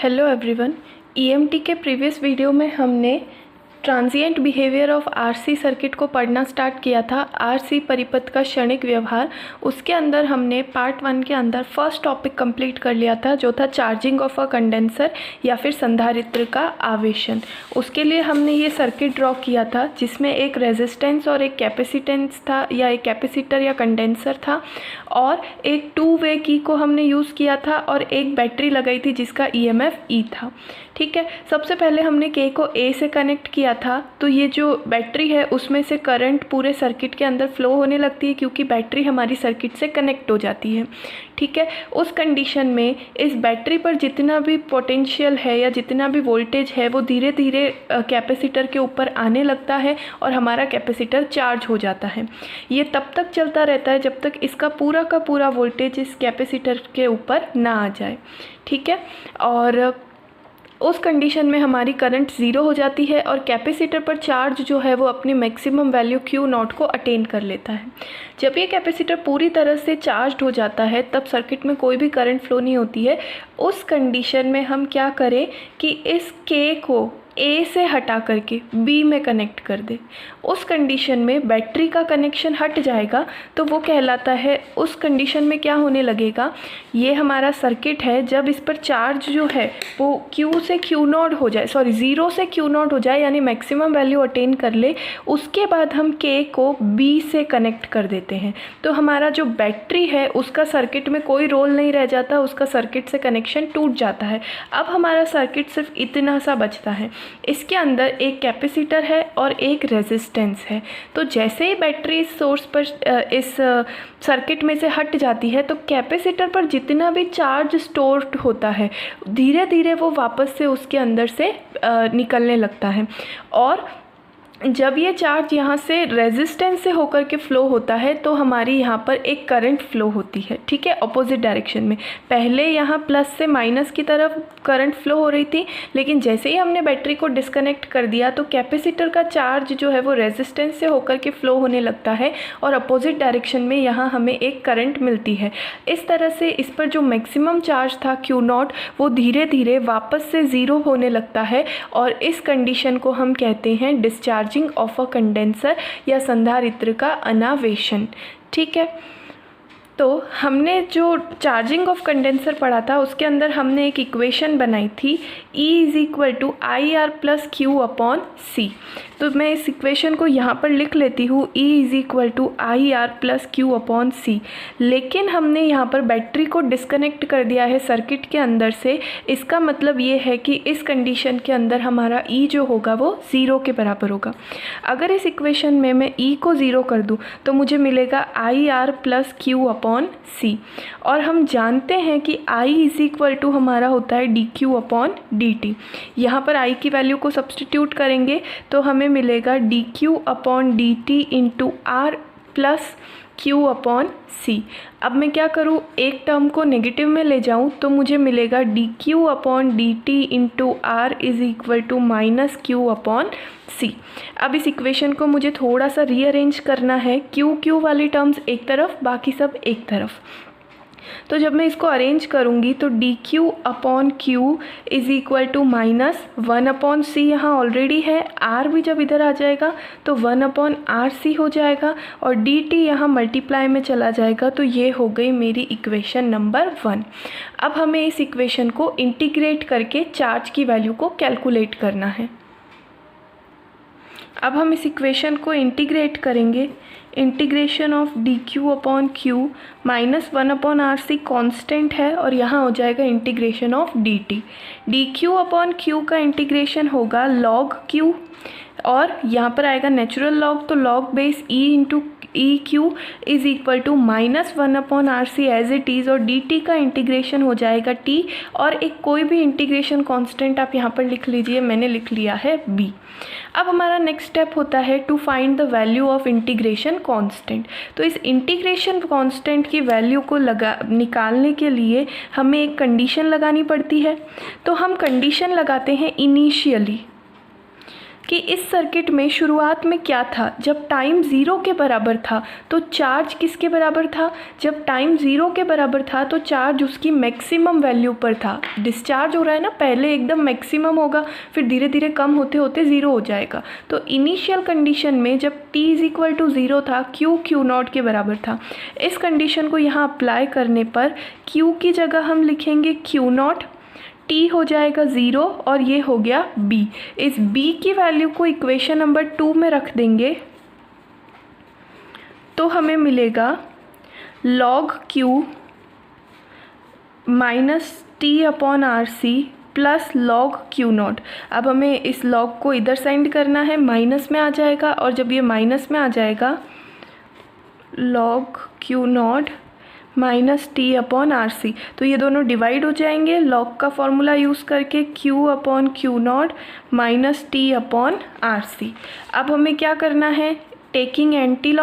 Hello everyone. EMT के previous video में हमने transient behaviour of RC circuit को पढ़ना स्टार्ट किया था। आरसी परिपथ का क्षणिक व्यवहार, उसके अंदर हमने पार्ट 1 के अंदर फर्स्ट टॉपिक कंप्लीट कर लिया था, जो था चार्जिंग ऑफ अ कंडेंसर या फिर संधारित्र का आवेशन। उसके लिए हमने ये सर्किट ड्रॉ किया था जिसमें एक रेजिस्टेंस और एक कैपेसिटेंस था, या एक कैपेसिटर या कंडेंसर था, और एक 2 वे की को हमने यूज़ किया था, और एक बैटरी लगाई थी जिसका ईएमएफ ई था। ठीक है, सबसे पहले हमने के को ए से कनेक्ट किया था, तो ये जो बैटरी है उसमें से करंट पूरे सर्किट के अंदर फ्लो होने लगती है क्योंकि बैटरी हमारी सर्किट से कनेक्ट हो जाती है। ठीक है, उस कंडीशन में इस बैटरी पर जितना भी पोटेंशियल है या जितना भी वोल्टेज है वो धीरे धीरे कैपेसिटर के ऊपर आने लगता है और हमारा कैपेसिटर चार्ज हो जाता है। ये तब तक चलता रहता है जब तक इसका पूरा का पूरा वोल्टेज इस कैपेसिटर के ऊपर ना आ जाए। ठीक है, और उस कंडीशन में हमारी करंट ज़ीरो हो जाती है और कैपेसिटर पर चार्ज जो है वो अपनी मैक्सिमम वैल्यू क्यू नॉट को अटेन कर लेता है। जब ये कैपेसिटर पूरी तरह से चार्ज हो जाता है तब सर्किट में कोई भी करंट फ्लो नहीं होती है। उस कंडीशन में हम क्या करें कि इस के को ए से हटा करके बी में कनेक्ट कर दे। उस कंडीशन में बैटरी का कनेक्शन हट जाएगा, तो वो कहलाता है, उस कंडीशन में क्या होने लगेगा, ये हमारा सर्किट है, जब इस पर चार्ज जो है वो Q से Q नॉट हो जाए, सॉरी 0 से Q नॉट हो जाए, यानी मैक्सिमम वैल्यू अटेन कर ले, उसके बाद हम K को B से कनेक्ट कर देते हैं। तो हमारा जो बैटरी है उसका सर्किट में कोई रोल नहीं रह जाता, उसका सर्किट से कनेक्शन टूट जाता है। अब हमारा सर्किट सिर्फ इतना सा बचता है। इसके अंदर एक कैपेसिटर है और एक रेजिस्टेंस है। तो जैसे ही बैटरी इस सोर्स पर इस सर्किट में से हट जाती है तो कैपेसिटर पर जितना भी चार्ज स्टोर्ड होता है धीरे धीरे वो वापस से उसके अंदर से निकलने लगता है। और जब ये चार्ज यहाँ से रेजिस्टेंस से होकर के फ़्लो होता है तो हमारी यहाँ पर एक करंट फ़्लो होती है। ठीक है, अपोजिट डायरेक्शन में। पहले यहाँ प्लस से माइनस की तरफ करंट फ़्लो हो रही थी, लेकिन जैसे ही हमने बैटरी को डिस्कनेक्ट कर दिया तो कैपेसिटर का चार्ज जो है वो रेजिस्टेंस से होकर के फ़्लो होने लगता है और अपोजिट डायरेक्शन में यहाँ हमें एक करंट मिलती है। इस तरह से इस पर जो मैक्सिमम चार्ज था क्यू नॉट वो धीरे धीरे वापस से ज़ीरो होने लगता है, और इस कंडीशन को हम कहते हैं डिस्चार्जिंग ऑफ अ कंडेंसर या संधारित्र का अनावेशन। ठीक है, तो हमने जो चार्जिंग ऑफ कंडेंसर पढ़ा था उसके अंदर हमने एक इक्वेशन बनाई थी, E = IR + Q/C। तो मैं इस इक्वेशन को यहाँ पर लिख लेती हूँ, E = IR + Q/C। लेकिन हमने यहाँ पर बैटरी को डिस्कनेक्ट कर दिया है सर्किट के अंदर से। इसका मतलब ये है कि इस कंडीशन के अंदर हमारा E जो होगा वो 0 के बराबर होगा। अगर इस इक्वेशन में मैं E को 0 कर दूँ तो मुझे मिलेगा IR + Q/C। और हम जानते हैं कि I = हमारा होता है dQ/dt। यहाँ पर I की वैल्यू को सब्सटीट्यूट करेंगे तो हमें मिलेगा dQ/dt × R + Q/C। अब मैं क्या करूँ, एक टर्म को नेगेटिव में ले जाऊँ तो मुझे मिलेगा dQ/dt × R = -Q/C। अब इस इक्वेशन को मुझे थोड़ा सा रीअरेंज करना है, Q वाली टर्म्स एक तरफ, बाकी सब एक तरफ। तो जब मैं इसको अरेंज करूँगी तो dQ/Q = -1/C यहाँ ऑलरेडी है, R भी जब इधर आ जाएगा तो 1/RC हो जाएगा, और dt यहाँ मल्टीप्लाई में चला जाएगा। तो ये हो गई मेरी इक्वेशन नंबर 1। अब हमें इस इक्वेशन को इंटीग्रेट करके चार्ज की वैल्यू को कैलकुलेट करना है। अब हम इस इक्वेशन को इंटीग्रेट करेंगे। Integration of dQ/Q -1/RC constant है, और यहाँ हो जाएगा इंटीग्रेशन ऑफ dt। dQ/Q का इंटीग्रेशन होगा log Q, और यहाँ पर आएगा नेचुरल लॉग, तो log base E × EQ = -1/RC as it is, और dt का इंटीग्रेशन हो जाएगा t, और एक कोई भी इंटीग्रेशन कांस्टेंट आप यहाँ पर लिख लीजिए, मैंने लिख लिया है b। अब हमारा नेक्स्ट स्टेप होता है to find the value of integration constant. तो इस इंटीग्रेशन कांस्टेंट की वैल्यू को निकालने के लिए हमें एक कंडीशन लगानी पड़ती है। तो हम कंडीशन लगाते हैं इनिशियली। कि इस सर्किट में शुरुआत में क्या था, जब टाइम 0 के बराबर था तो चार्ज किसके बराबर था, जब टाइम 0 के बराबर था तो चार्ज उसकी मैक्सिमम वैल्यू पर था। डिस्चार्ज हो रहा है ना, पहले एकदम मैक्सिमम होगा, फिर धीरे धीरे कम होते होते 0 हो जाएगा। तो इनिशियल कंडीशन में जब t = 0 था, q q0 के बराबर था। इस कंडीशन को यहाँ अप्लाई करने पर q की जगह हम लिखेंगे q0, t हो जाएगा 0 और ये हो गया b। इस b की वैल्यू को इक्वेशन नंबर 2 में रख देंगे तो हमें मिलेगा log q - t/RC plus log q0। अब हमें इस log को इधर साइड करना है, माइनस में आ जाएगा, और जब ये माइनस में आ जाएगा log q0 - t/RC, तो ये दोनों डिवाइड हो जाएंगे log का फॉर्मूला यूज़ करके, q/q0 - t/RC। अब हमें क्या करना है, टेकिंग एंटी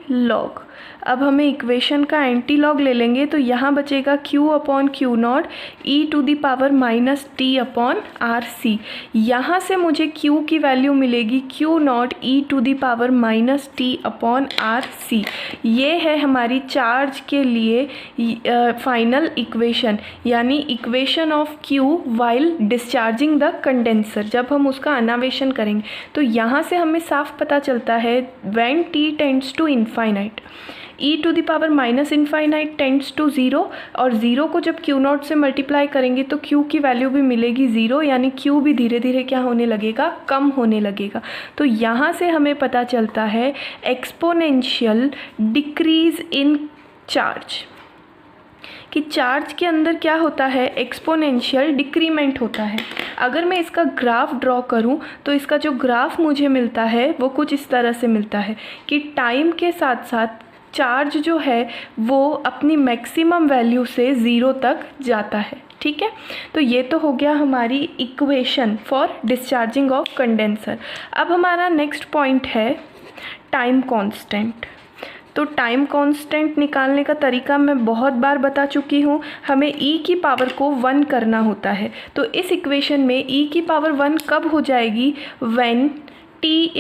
लॉग। अब हमें इक्वेशन का एंटी लॉग ले लेंगे तो यहाँ बचेगा q/q0 e⁻ -t/RC। यहाँ से मुझे q की वैल्यू मिलेगी q0 e⁻t/RC। ये है हमारी चार्ज के लिए फाइनल इक्वेशन, यानी equation of q while discharging the condenser. जब हम उसका अन्वेषण करेंगे तो यहाँ से हमें साफ पता चलता है when t tends to infinite, e⁻∞ tends to 0, और 0 को जब q0 से मल्टीप्लाई करेंगे तो q की वैल्यू भी मिलेगी 0, यानी q भी धीरे धीरे क्या होने लगेगा, कम होने लगेगा। तो यहाँ से हमें पता चलता है एक्सपोनेंशियल डिक्रीज इन चार्ज, कि चार्ज के अंदर क्या होता है, एक्सपोनेंशियल डिक्रीमेंट होता है। अगर मैं इसका ग्राफ ड्रॉ करूं तो इसका जो ग्राफ मुझे मिलता है वो कुछ इस तरह से मिलता है कि टाइम के साथ साथ चार्ज जो है वो अपनी मैक्सिमम वैल्यू से 0 तक जाता है। ठीक है, तो ये तो हो गया हमारी equation for discharging of condenser. अब हमारा नेक्स्ट पॉइंट है टाइम कांस्टेंट। तो टाइम कांस्टेंट निकालने का तरीका मैं बहुत बार बता चुकी हूँ। हमें e की पावर को 1 करना होता है। तो इस इक्वेशन में e की पावर 1 कब हो जाएगी, व्हेन t =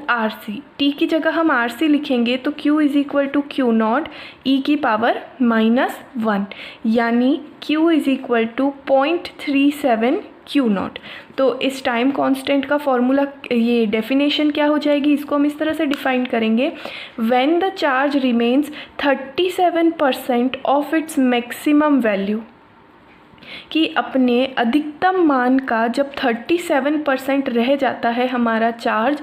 RC। t की जगह हम RC लिखेंगे तो q = q0 e की पावर -1, यानी q = 0.37 q0। तो इस टाइम कांस्टेंट का फॉर्मूला, ये डेफिनेशन क्या हो जाएगी, इसको हम इस तरह से डिफाइन करेंगे, when the charge remains 37% of its maximum value, कि अपने अधिकतम मान का जब 37% रह जाता है हमारा चार्ज,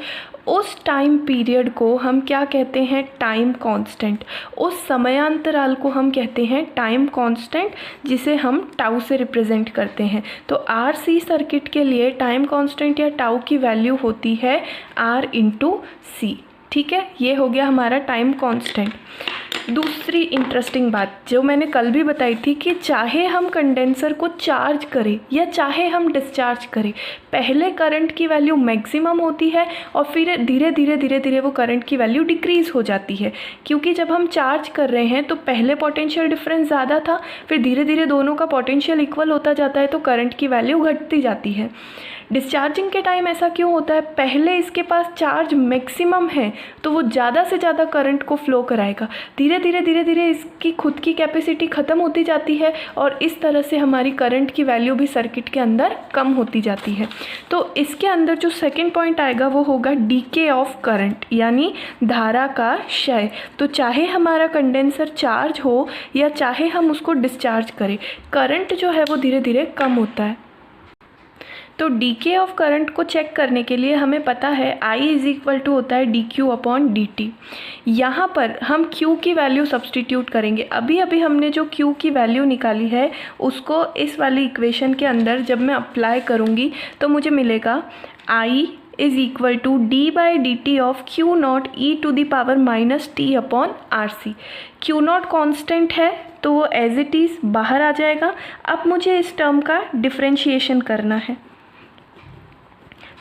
उस टाइम पीरियड को हम क्या कहते हैं, टाइम कांस्टेंट। उस समयांतराल को हम कहते हैं टाइम कांस्टेंट, जिसे हम टाउ से रिप्रेजेंट करते हैं। तो आरसी सर्किट के लिए टाइम कांस्टेंट या टाउ की वैल्यू होती है R/C। ठीक है, ये हो गया हमारा टाइम कांस्टेंट। दूसरी इंटरेस्टिंग बात जो मैंने कल भी बताई थी कि चाहे हम कंडेंसर को चार्ज करें या चाहे हम डिस्चार्ज करें, पहले करंट की वैल्यू मैक्सिमम होती है और फिर धीरे धीरे वो करंट की वैल्यू डिक्रीज़ हो जाती है। क्योंकि जब हम चार्ज कर रहे हैं तो पहले पोटेंशियल डिफरेंस ज़्यादा था, फिर धीरे धीरे दोनों का पोटेंशियल इक्वल होता जाता है तो करंट की वैल्यू घटती जाती है। डिस्चार्जिंग के टाइम ऐसा क्यों होता है, पहले इसके पास चार्ज मैक्सिमम है तो वो ज़्यादा से ज़्यादा करंट को फ्लो कराएगा, धीरे धीरे इसकी खुद की कैपेसिटी ख़त्म होती जाती है और इस तरह से हमारी करंट की वैल्यू भी सर्किट के अंदर कम होती जाती है। तो इसके अंदर जो सेकंड पॉइंट आएगा वो होगा डीके ऑफ करंट, यानी धारा का क्षय। तो चाहे हमारा कंडेंसर चार्ज हो या चाहे हम उसको डिस्चार्ज करें, करंट जो है वो धीरे धीरे कम होता है। तो डीके ऑफ करंट को चेक करने के लिए हमें पता है I = होता है dq/dt। यहाँ पर हम Q की वैल्यू सब्सटीट्यूट करेंगे। अभी हम जो Q की वैल्यू निकाली है उसको इस वाली इक्वेशन के अंदर जब मैं अप्लाई करूँगी तो मुझे मिलेगा I = d/dt of Q0 e⁻ t/RC। Q0 constant है तो वो एज इट इज़ बाहर आ जाएगा। अब मुझे इस टर्म का डिफरेंशिएशन करना है।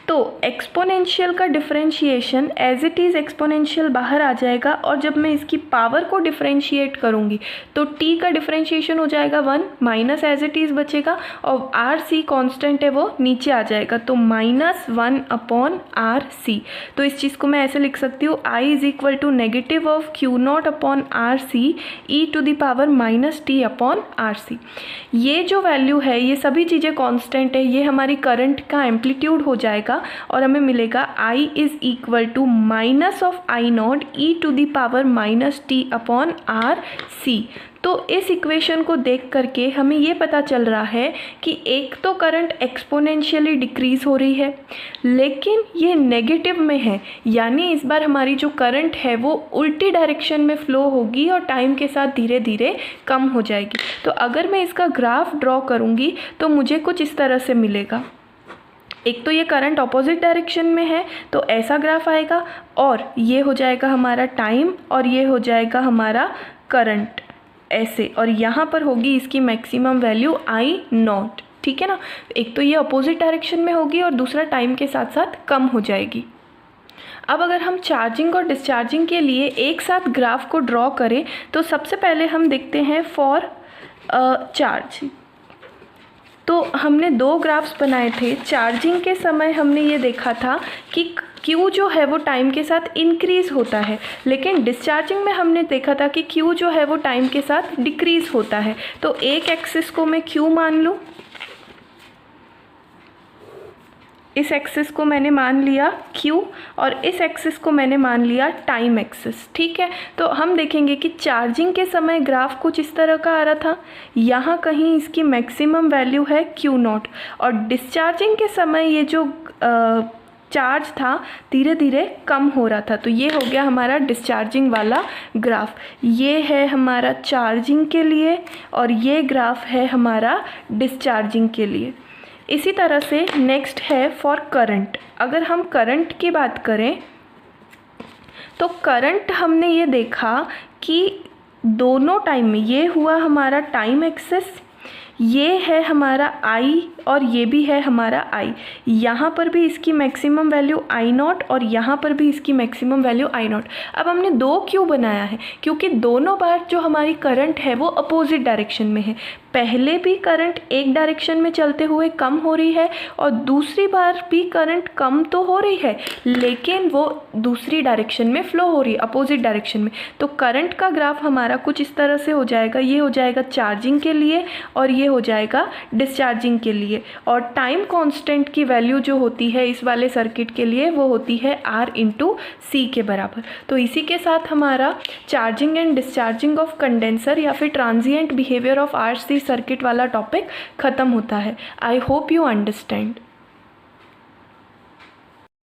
तो एक्सपोनेंशियल का differentiation as it is exponential बाहर आ जाएगा, और जब मैं इसकी पावर को डिफरेंशिएट करूँगी तो t का डिफरेंशिएशन हो जाएगा 1 माइनस एज इट इज़ बचेगा, और आर सी कॉन्स्टेंट है वो नीचे आ जाएगा, तो -1/RC। तो इस चीज़ को मैं ऐसे लिख सकती हूँ, I is equal to negative of Q0/RC e⁻t/RC। ये जो वैल्यू है, ये सभी चीज़ें कांस्टेंट है, ये हमारी करंट का एम्पलीट्यूड हो जाएगा, और हमें मिलेगा I is equal to -I0 e⁻t/RC। तो इस इक्वेशन को देख करके हमें ये पता चल रहा है कि एक तो करंट एक्सपोनेंशियली डिक्रीज़ हो रही है, लेकिन ये नेगेटिव में है, यानी इस बार हमारी जो करंट है वो उल्टी डायरेक्शन में फ़्लो होगी और टाइम के साथ धीरे धीरे कम हो जाएगी। तो अगर मैं इसका ग्राफ ड्रॉ करूँगी तो मुझे कुछ इस तरह से मिलेगा। एक तो ये करंट ऑपोजिट डायरेक्शन में है तो ऐसा ग्राफ आएगा, और ये हो जाएगा हमारा टाइम, और ये हो जाएगा हमारा करंट ऐसे, और यहाँ पर होगी इसकी मैक्सिमम वैल्यू I0। ठीक है ना, एक तो ये अपोजिट डायरेक्शन में होगी और दूसरा टाइम के साथ साथ कम हो जाएगी। अब अगर हम चार्जिंग और डिस्चार्जिंग के लिए एक साथ ग्राफ को ड्रॉ करें तो सबसे पहले हम देखते हैं फॉर चार्ज। तो हमने दो ग्राफ्स बनाए थे। चार्जिंग के समय हमने ये देखा था कि Q जो है वो टाइम के साथ इंक्रीज़ होता है, लेकिन डिस्चार्जिंग में हमने देखा था कि Q जो है वो टाइम के साथ डिक्रीज़ होता है। तो एक एक्सिस को मैं Q मान लूँ, इस एक्सिस को मैंने मान लिया Q, और इस एक्सिस को मैंने मान लिया टाइम एक्सिस। ठीक है, तो हम देखेंगे कि चार्जिंग के समय ग्राफ कुछ इस तरह का आ रहा था, यहाँ कहीं इसकी मैक्सिमम वैल्यू है Q0, और डिस्चार्जिंग के समय ये जो चार्ज था धीरे धीरे कम हो रहा था। तो ये हो गया हमारा डिस्चार्जिंग वाला ग्राफ, ये है हमारा चार्जिंग के लिए, और ये ग्राफ है हमारा डिस्चार्जिंग के लिए। इसी तरह से नेक्स्ट है फॉर करंट। अगर हम करंट की बात करें तो करंट हमने ये देखा कि दोनों टाइम में, ये हुआ हमारा टाइम एक्सिस, ये है हमारा I और ये भी है हमारा I। यहाँ पर भी इसकी मैक्सिमम वैल्यू I0 और यहाँ पर भी इसकी मैक्सिमम वैल्यू I0। अब हमने दो क्यों बनाया है, क्योंकि दोनों बार जो हमारी करंट है वो अपोजिट डायरेक्शन में है। पहले भी करंट एक डायरेक्शन में चलते हुए कम हो रही है, और दूसरी बार भी करंट कम तो हो रही है लेकिन वो दूसरी डायरेक्शन में फ़्लो हो रही है, अपोजिट डायरेक्शन में। तो करंट का ग्राफ हमारा कुछ इस तरह से हो जाएगा, ये हो जाएगा चार्जिंग के लिए और ये हो जाएगा डिस्चार्जिंग के लिए। और टाइम कांस्टेंट की वैल्यू जो होती है इस वाले सर्किट के लिए वो होती है R/C के बराबर। तो इसी के साथ हमारा charging and discharging of condenser या फिर transient behaviour of RC circuit वाला टॉपिक ख़त्म होता है। I hope you understand.